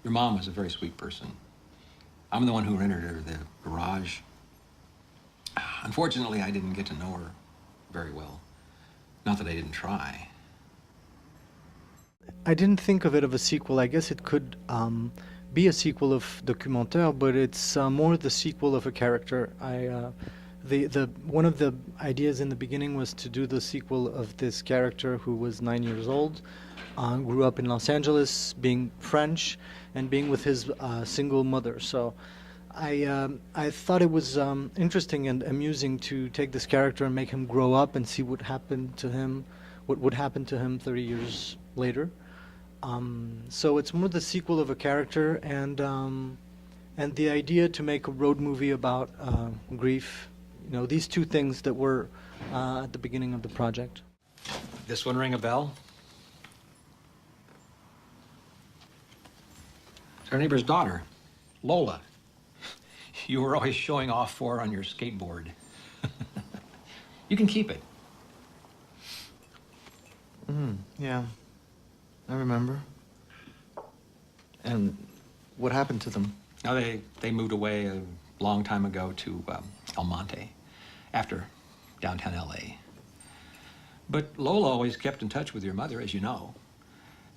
Your mom was a very sweet person. I'm the one who rented her the garage. Unfortunately, I didn't get to know her very well. Not that I didn't try. I didn't think of it of a sequel. I guess it could be a sequel of Documentaire, but it's more the sequel of a character. The one of the ideas in the beginning was to do the sequel of this character who was 9 years old, grew up in Los Angeles, being French, and being with his single mother. So I thought it was interesting and amusing to take this character and make him grow up and see what happened to him, what would happen to him 30 years later. So it's more the sequel of a character, and the idea to make a road movie about grief. You know, these two things that were at the beginning of the project. This one ring a bell? It's our neighbor's daughter, Lola. You were always showing off for her on your skateboard. You can keep it. Yeah, I remember. And what happened to them? Now, they moved away a long time ago to El Monte, after downtown L.A. But Lola always kept in touch with your mother, as you know.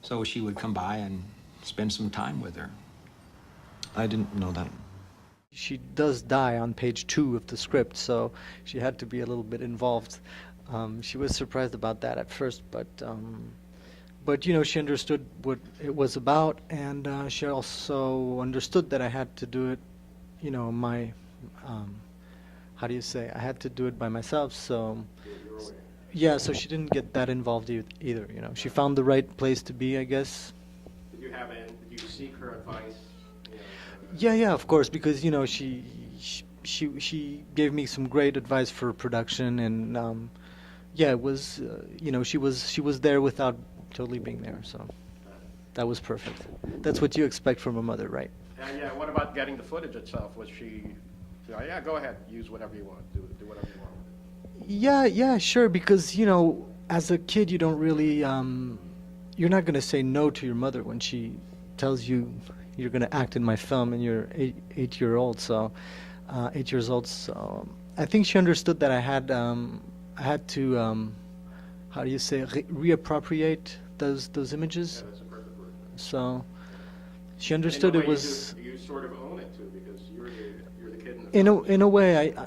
So she would come by and spend some time with her. I didn't know that. She does die on page 2 of the script, so she had to be a little bit involved. She was surprised about that at first, but you know, she understood what it was about, and she also understood that I had to do it, you know, how do you say? I had to do it by myself, so yeah, so she didn't get that involved either, you know. She found the right place to be, I guess. Did you seek her advice? Yeah, of course, because you know she gave me some great advice for production, and yeah, it was you know, she was there without totally being there, so that was perfect. That's what you expect from a mother, right? Yeah. What about getting the footage itself? Was she? Yeah, go ahead, use whatever you want, do whatever you want. Yeah, sure. Because you know, as a kid, you don't really you're not gonna say no to your mother when she tells you you're going to act in my film, and you're 8 years old. So I think she understood that I had to how do you say, reappropriate those images. Yeah, that's a perfect word. So she understood it was. You sort of own it too, because you're the kid in the film.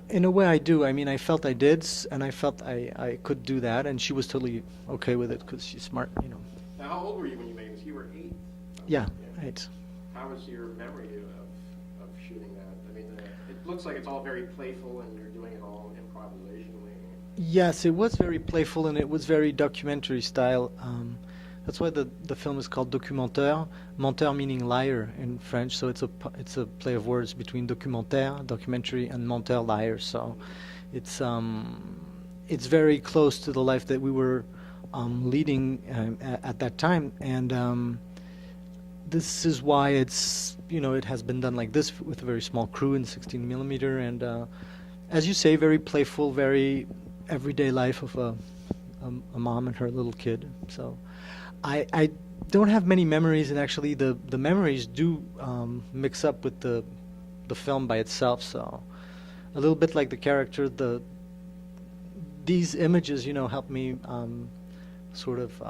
In a way I do. I mean, I felt I did, and I felt I could do that, and she was totally okay with it because she's smart, you know. Now, how old were you when you made this? You were 8. Yeah, 8. How was your memory of shooting that? I mean, it looks like it's all very playful, and you're doing it all improvisationally. Yes, it was very playful, and it was very documentary style. That's why the film is called Documentaire. Menteur meaning liar in French, so it's a play of words between documentaire, documentary, and menteur, liar. So it's very close to the life that we were leading at that time, and this is why it's, you know, it has been done like this with a very small crew in 16 millimeter, and as you say, very playful, very everyday life of a mom and her little kid. So I don't have many memories, and actually the memories do mix up with the film by itself. So a little bit like the character, these images, you know, help me sort of.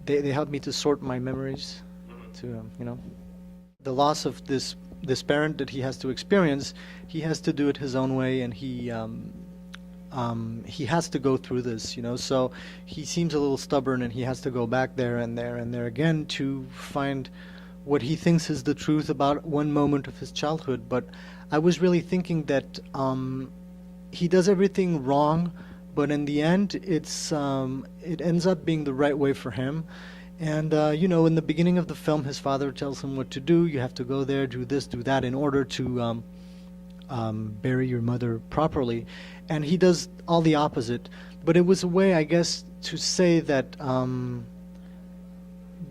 They help me to sort my memories, to you know, the loss of this parent that he has to experience. He has to do it his own way, and he has to go through this, you know. So he seems a little stubborn, and he has to go back there and there and there again to find what he thinks is the truth about one moment of his childhood. But I was really thinking that he does everything wrong, but in the end, it ends up being the right way for him. And you know, in the beginning of the film, his father tells him what to do. You have to go there, do this, do that, in order to bury your mother properly. And he does all the opposite. But it was a way, I guess, to say that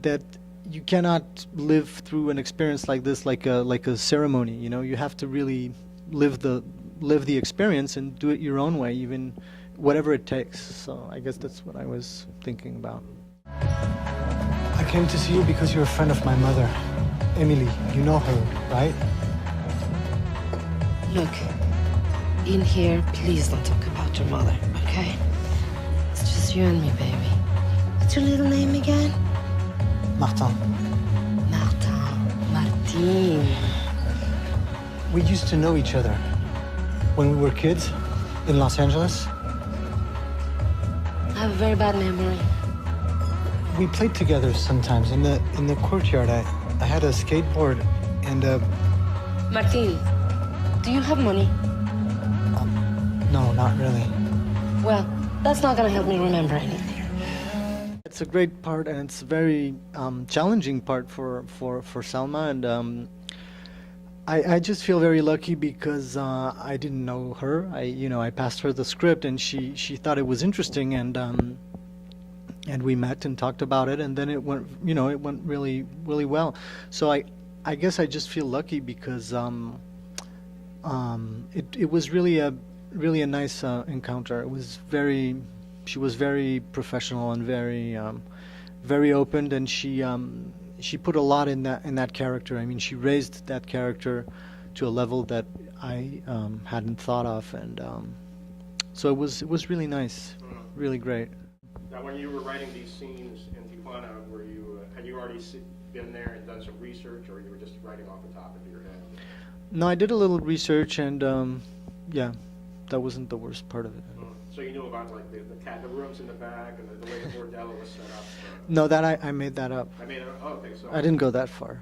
that you cannot live through an experience like this like a ceremony. You know, you have to really live the experience and do it your own way, even whatever it takes. So I guess that's what I was thinking about. I came to see you because you're a friend of my mother. Emily, you know her, right? Look, in here, please don't talk about your mother, okay? It's just you and me, baby. What's your little name again? Martin. Martin. We used to know each other when we were kids in Los Angeles. I have a very bad memory. We played together sometimes in the courtyard. I had a skateboard and Martin, do you have money? no, not really. Well, that's not gonna help me remember anything. It's a great part, and it's a very challenging part for Salma, and I just feel very lucky because I didn't know her. I passed her the script, and she thought it was interesting, and we met and talked about it, and then it went really really well. So I guess I just feel lucky because it was really a nice encounter. It was she was very professional and very open, and she put a lot in that character. I mean, she raised that character to a level that I hadn't thought of, and so it was really nice, really great. Now, when you were writing these scenes in Tijuana, had you already been there and done some research, or you were just writing off the top of your head? No, I did a little research, and yeah, that wasn't the worst part of it. So you knew about like the rooms in the back and the way the bordello was set up? No, that I made that up. I made it, oh, okay, so. I didn't go that far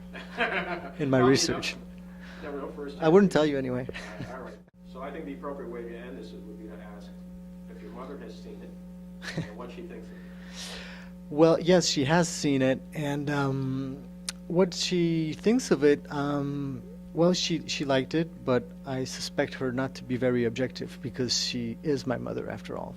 in my Well, research. Never know first. I wouldn't tell you anyway. All right. So I think the appropriate way to end this would be to ask if your mother has seen it and what she thinks of it. Well, yes, she has seen it, and what she thinks of it, well, she liked it, but I suspect her not to be very objective because she is my mother after all.